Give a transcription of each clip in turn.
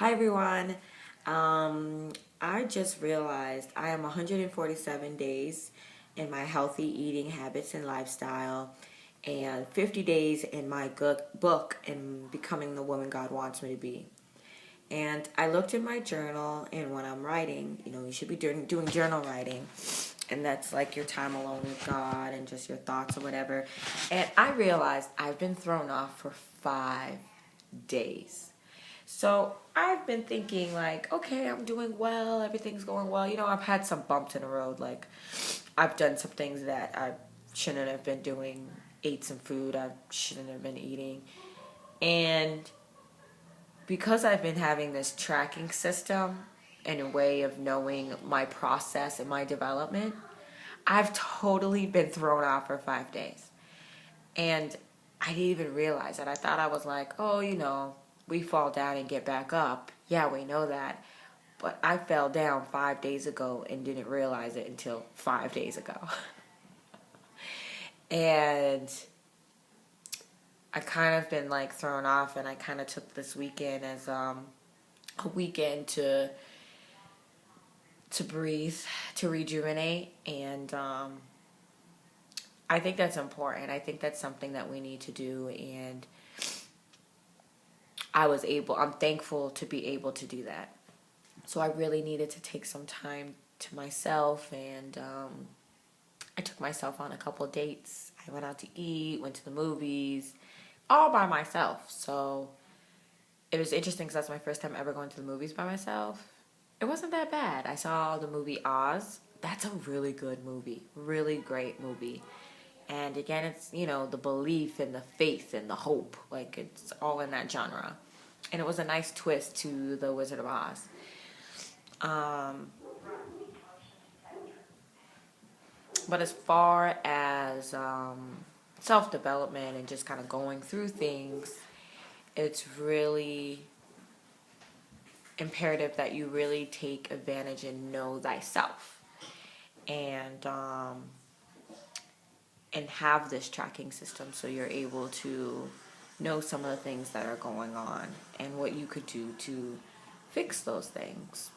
Hi everyone. I just realized I am 147 days in my healthy eating habits and lifestyle, and 50 days in my good book in becoming the woman God wants me to be. And I looked in my journal, and when I'm writing, you should be doing journal writing, and that's like your time alone with God and just your thoughts or whatever. And I realized I've been thrown off for 5 days. So I've been thinking like, okay, I'm doing well, everything's going well. I've had some bumps in the road, like I've done some things that I shouldn't have been doing, ate some food I shouldn't have been eating. And because I've been having this tracking system and a way of knowing my process and my development, I've totally been thrown off for 5 days. And I didn't even realize it. I thought I was like, oh, we fall down and get back up. Yeah, we know that. But I fell down 5 days ago and didn't realize it until 5 days ago. And I kind of been like thrown off, and I kind of took this weekend as a weekend to breathe, to rejuvenate, and I think that's important. I think that's something that we need to do, and I'm thankful to be able to do that. So I really needed to take some time to myself, and I took myself on a couple of dates. I went out to eat, went to the movies, all by myself. So it was interesting because that's my first time ever going to the movies by myself. It wasn't that bad. I saw the movie Oz. That's a really good movie, really great movie. And again, it's, the belief and the faith and the hope. Like, it's all in that genre. And it was a nice twist to The Wizard of Oz. Um, but as far as self-development and just kind of going through things, it's really imperative that you really take advantage and know thyself. And have this tracking system so you're able to know some of the things that are going on and what you could do to fix those things.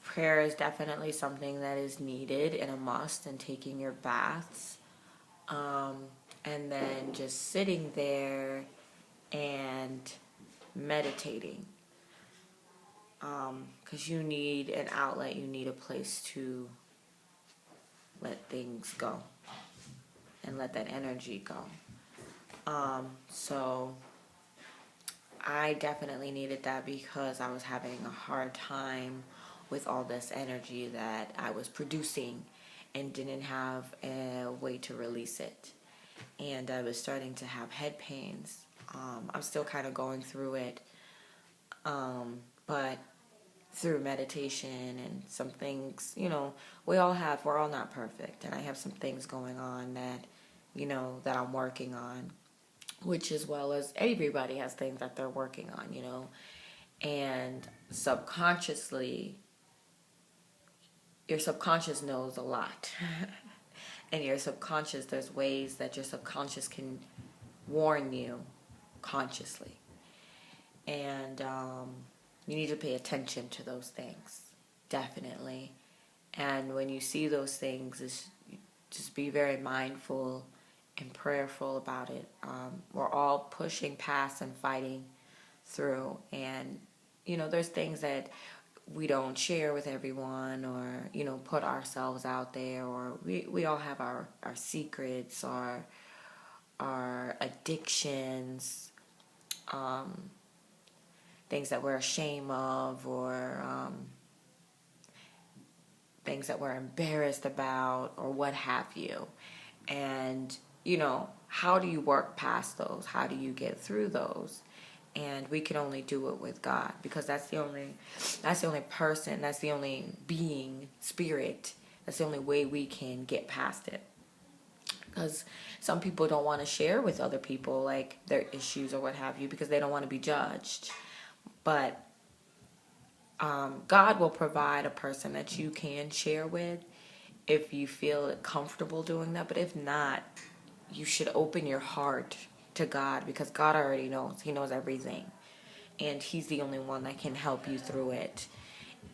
Prayer is definitely something that is needed and a must, and taking your baths, and then just sitting there and meditating, because you need an outlet, you need a place to let things go and let that energy go. So I definitely needed that because I was having a hard time with all this energy that I was producing and didn't have a way to release it. And I was starting to have head pains. I'm still kind of going through it, but through meditation and some things, we're all not perfect. And I have some things going on that, that I'm working on, which as well as everybody has things that they're working on, and subconsciously, your subconscious knows a lot. And your subconscious, there's ways that your subconscious can warn you consciously. And you need to pay attention to those things, definitely. And when you see those things, just be very mindful and prayerful about it. We're all pushing past and fighting through. And, there's things that we don't share with everyone, or, put ourselves out there, or we all have our secrets, our addictions, things that we're ashamed of, or things that we're embarrassed about, or what have you. And, how do you work past those? How do you get through those? And we can only do it with God, because that's the only person, that's the only being, spirit, that's the only way we can get past it. Because some people don't want to share with other people, like, their issues or what have you, because they don't want to be judged. But God will provide a person that you can share with if you feel comfortable doing that. But if not, you should open your heart to God, because God already knows. He knows everything. and he's the only one that can help you through it.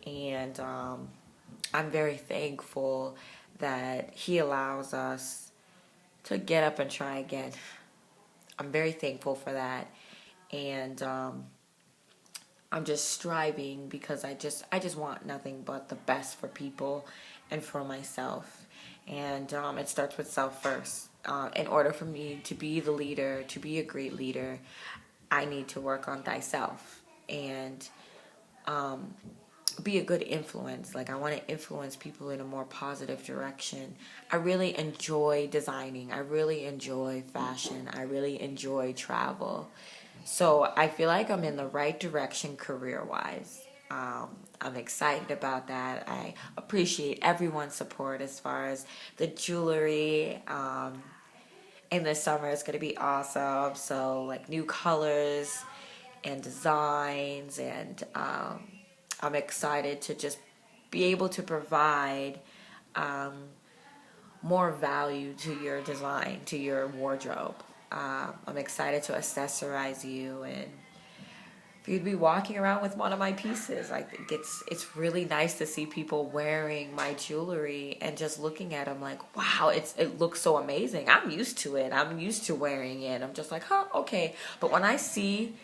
And I'm very thankful that he allows us to get up and try again. I'm very thankful for that. And I'm just striving because I just want nothing but the best for people and for myself. And it starts with self first. In order for me to be the leader, to be a great leader, I need to work on thyself and be a good influence. Like, I want to influence people in a more positive direction. I really enjoy designing. I really enjoy fashion. I really enjoy travel. So I feel like I'm in the right direction career-wise. I'm excited about that. I appreciate everyone's support as far as the jewelry. In the summer, it's going to be awesome. So, like, new colors and designs, and I'm excited to just be able to provide more value to your design, to your wardrobe. I'm excited to accessorize you, and for you to be walking around with one of my pieces. I think it's really nice to see people wearing my jewelry and just looking at them like, wow, it looks so amazing. I'm used to it. I'm used to wearing it. I'm just like, huh, okay. But when I see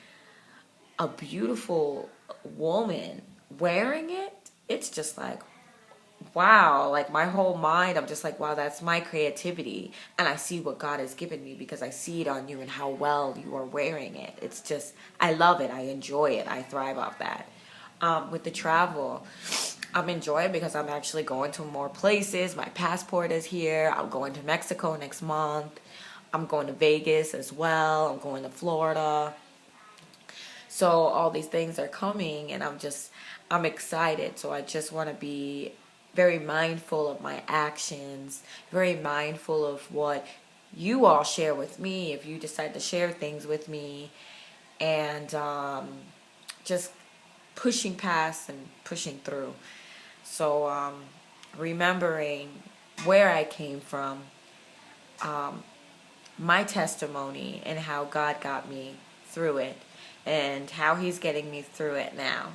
a beautiful woman wearing it, it's just like, wow. Like, my whole mind, I'm just like, wow, that's my creativity, and I see what God has given me because I see it on you and how well you are wearing it. It's just, I love it. I enjoy it. I thrive off that. With the travel, I'm enjoying because I'm actually going to more places. My passport is here. I'm going to Mexico next month. I'm going to Vegas as well. I'm going to Florida. So all these things are coming, and I'm excited. So I just want to be very mindful of my actions, very mindful of what you all share with me, if you decide to share things with me, and just pushing past and pushing through. So remembering where I came from, my testimony, and how God got me through it, and how he's getting me through it now.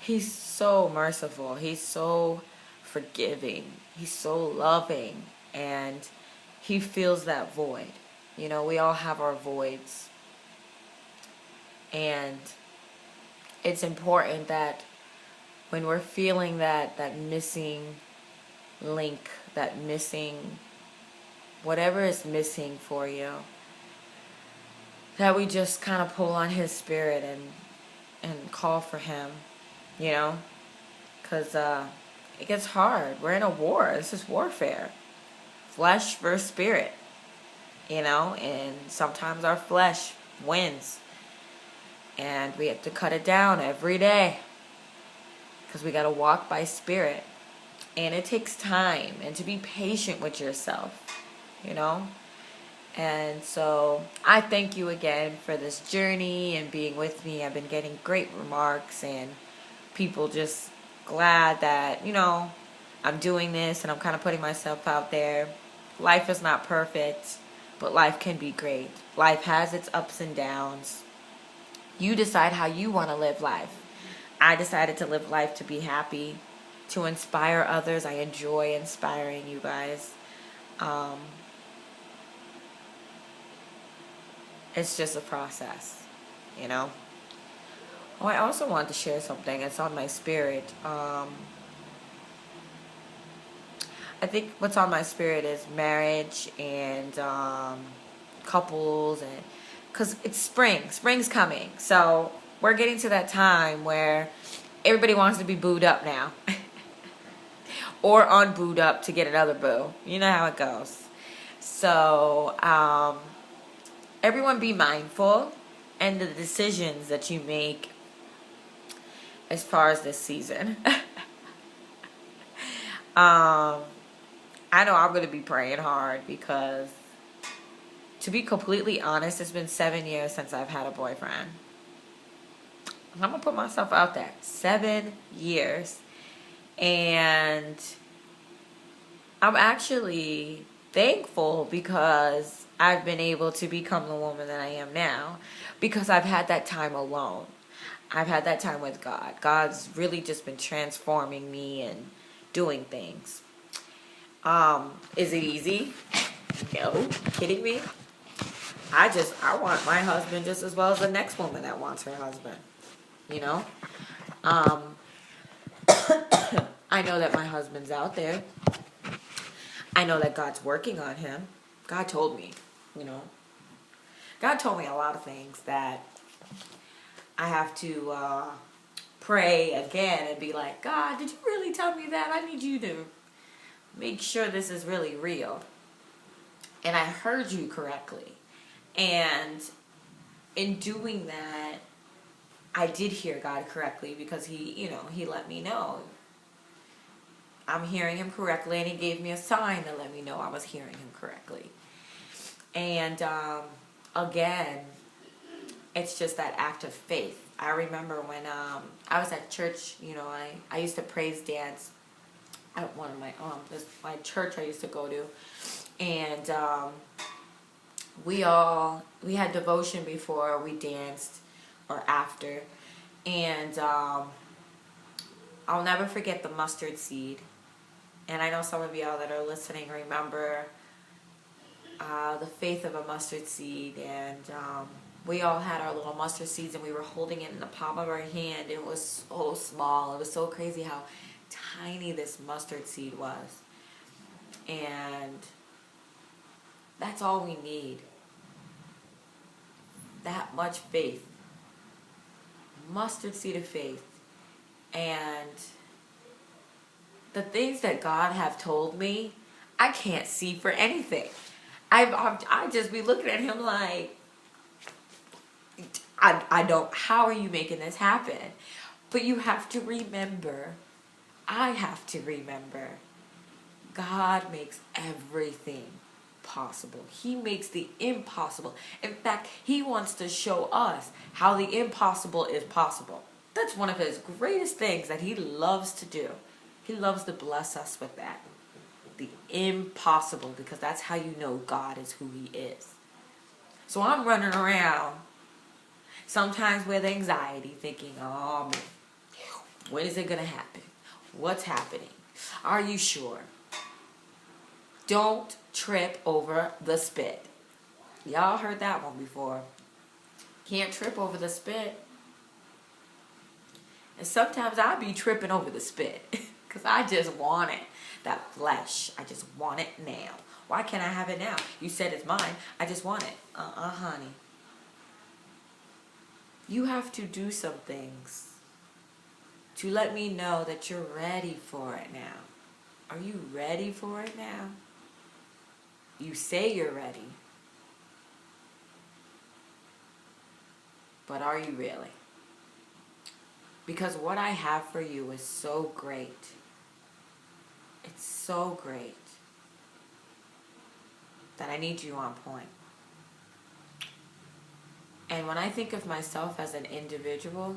He's so merciful. He's so forgiving. He's so loving. And he fills that void. You know, we all have our voids. And it's important that when we're feeling that missing link, that missing, whatever is missing for you, that we just kind of pull on his spirit and call for him, you know, because it gets hard. We're in a war. This is warfare. Flesh versus spirit, you know, and sometimes our flesh wins, and we have to cut it down every day because we got to walk by spirit, and it takes time, and to be patient with yourself, you know. And so I thank you again for this journey and being with me. I've been getting great remarks and people just glad that, you know, I'm doing this and I'm kind of putting myself out there. Life is not perfect, but life can be great. Life has its ups and downs. You decide how you want to live life. I decided to live life to be happy, to inspire others. I enjoy inspiring you guys. It's just a process, you know. Oh, I also want to share something. It's on my spirit. I think what's on my spirit is marriage and couples, and because it's spring. Spring's coming, so we're getting to that time where everybody wants to be booed up now, or unbooed up to get another boo. You know how it goes. So everyone be mindful and the decisions that you make as far as this season. I know I'm going to be praying hard because, to be completely honest, it's been 7 years since I've had a boyfriend. I'm going to put myself out there. 7 years. And I'm actually thankful because I've been able to become the woman that I am now because I've had that time alone. I've had that time with God. God's really just been transforming me and doing things. Is it easy? No. Kidding me? I want my husband just as well as the next woman that wants her husband. You know? Um, I know that my husband's out there. I know that God's working on him. God told me, you know. God told me a lot of things that I have to pray again and be like, God, did you really tell me that? I need you to make sure this is really real. And I heard you correctly. And in doing that, I did hear God correctly because he let me know I'm hearing him correctly, and he gave me a sign to let me know I was hearing him correctly. And again, it's just that act of faith. I remember when I was at church, I used to praise dance at one of my church I used to go to, and we had devotion before we danced or after, and I'll never forget the mustard seed. And I know some of y'all that are listening remember the faith of a mustard seed, and we all had our little mustard seeds, and we were holding it in the palm of our hand. It was so small. It was so crazy how tiny this mustard seed was. And that's all we need. That much faith. Mustard seed of faith. And the things that God have told me, I can't see for anything. I just be looking at him like, I don't, how are you making this happen? But you have to remember, I have to remember, God makes everything possible. He makes the impossible. In fact, he wants to show us how the impossible is possible. That's one of his greatest things that he loves to do. He loves to bless us with that. The impossible, because that's how you know God is who he is. So I'm running around sometimes with anxiety thinking, oh man, when is it going to happen? What's happening? Are you sure? Don't trip over the spit. Y'all heard that one before. Can't trip over the spit. And sometimes I be tripping over the spit because I just want it. That flesh, I just want it now. Why can't I have it now? You said it's mine. I just want it. Honey. You have to do some things to let me know that you're ready for it now. Are you ready for it now? You say you're ready. But are you really? Because what I have for you is so great. It's so great that I need you on point. And when I think of myself as an individual,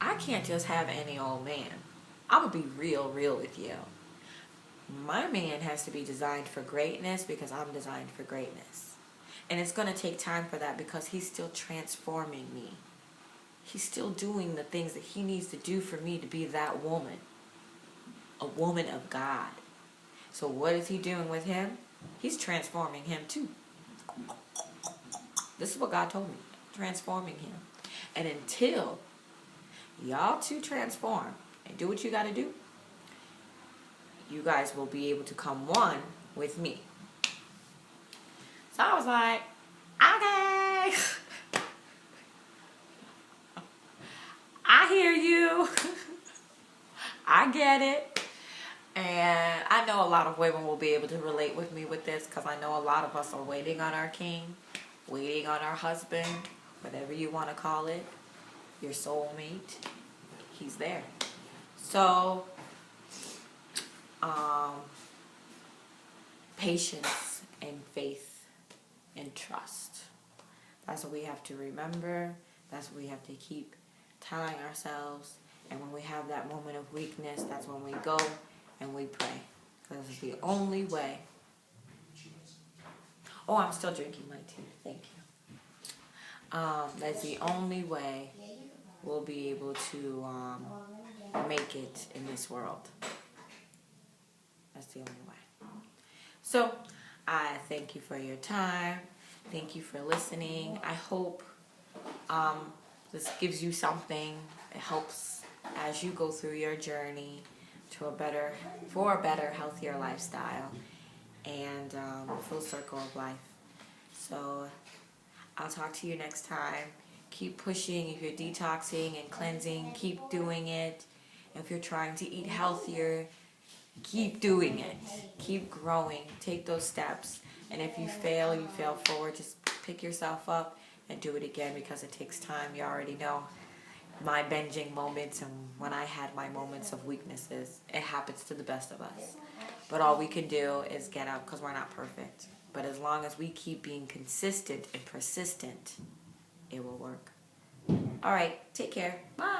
I can't just have any old man. I'm going to be real with you. My man has to be designed for greatness because I'm designed for greatness. And it's going to take time for that because he's still transforming me. He's still doing the things that he needs to do for me to be that woman. A woman of God. So what is he doing with him? He's transforming him too. This is what God told me. Transforming him. And until y'all two transform and do what you got to do, you guys will be able to come one with me. So I was like, okay. I hear you. I get it. And I know a lot of women will be able to relate with me with this because I know a lot of us are waiting on our king, waiting on our husband, whatever you want to call it, your soulmate. He's there. So, patience and faith and trust. That's what we have to remember. That's what we have to keep telling ourselves. And when we have that moment of weakness, that's when we go and we pray. Because it's the only way. Oh, I'm still drinking my tea. Thank you. That's the only way we'll be able to make it in this world. That's the only way. So, I thank you for your time. Thank you for listening. I hope this gives you something. It helps as you go through your journey to for a better, healthier lifestyle and full circle of life. So I'll talk to you next time. Keep pushing. If you're detoxing and cleansing, keep doing it. If you're trying to eat healthier, keep doing it. Keep growing. Take those steps. And if you fail forward. Just pick yourself up and do it again, because it takes time. You already know my binging moments and when I had my moments of weaknesses. It happens to the best of us. But all we can do is get up, because we're not perfect. But as long as we keep being consistent and persistent, it will work. All right. Take care. Bye.